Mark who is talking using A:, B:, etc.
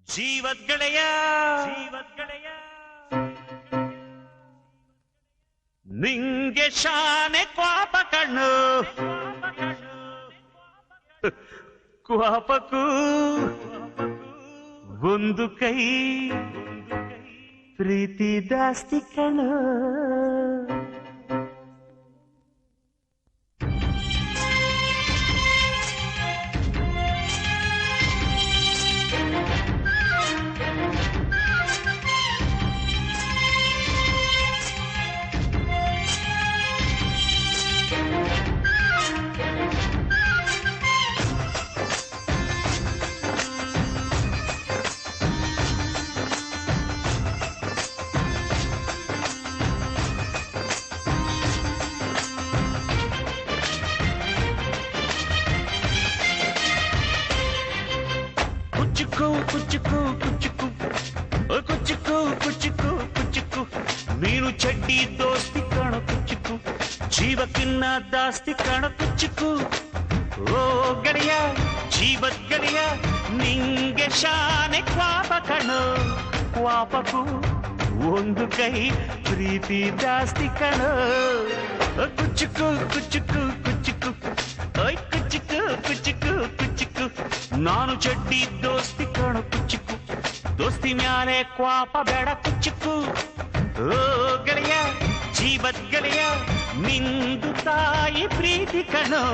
A: ಜೀವದ್ಗೆಳೆಯ ನಿಂಗೆ ಶಾನೆ ಕ್ವಾಪ ಕಣ್ಣು ಕ್ವಾಪಕ್ಕೂ ಒಂದು ಕೈ ಪ್ರೀತಿ ಜಾಸ್ತಿ ಕಣ್ಣು ಕುಚ್ಚುಕು ಕುಚ್ಚುಕು ಕುಚ್ಚುಕು ಕುಚ್ಚುಕು ಕುಚ್ಚುಕು ಕುಚ್ಚುಕು ನೀನು ಚಡ್ಡಿ ದೋಸ್ತಿ ಕಾಣ ಕುಚ್ಚುಕು ಜೀವಕ್ಕಿನ್ನ ದಾಸ್ತಿ ಕಾಣ ಕುಚ್ಚುಕು ಓ ಗೆಳೆಯ ಜೀವದ ಗೆಳೆಯ ನಿಂಗೆ ಶಾನೆ ಕ್ವಾಪ ಕಣೋ ಕ್ವಾಪಕ್ಕೂ ಒಂದು ಕೈ ಪ್ರೀತಿ ಜಾಸ್ತಿ ಕಣೋ ಕುಚ್ಚುಕು ಕುಚ್ಚುಕು ಕುಚ್ಚುಕು ಓಯ್ ಕುಚ್ಚುಕು ಕುಚ್ಚುಕು ಕುಚ್ಚುಕು ನಾನು ಚಡ್ಡಿ ದೋಸ್ತಿ ಕಾಣು ಕುಚ್ಚುಕು ದೋಸ್ತಿ ಮ್ಯಾಲೆ ಕ್ವಾಪ ಬೇಡ ಕುಚ್ಚುಕು ಓ ಗೆಳೆಯ ಜೀವದ ಗೆಳೆಯ ನಿಂದು ತಾಯಿ ಪ್ರೀತಿ ಕಣೋ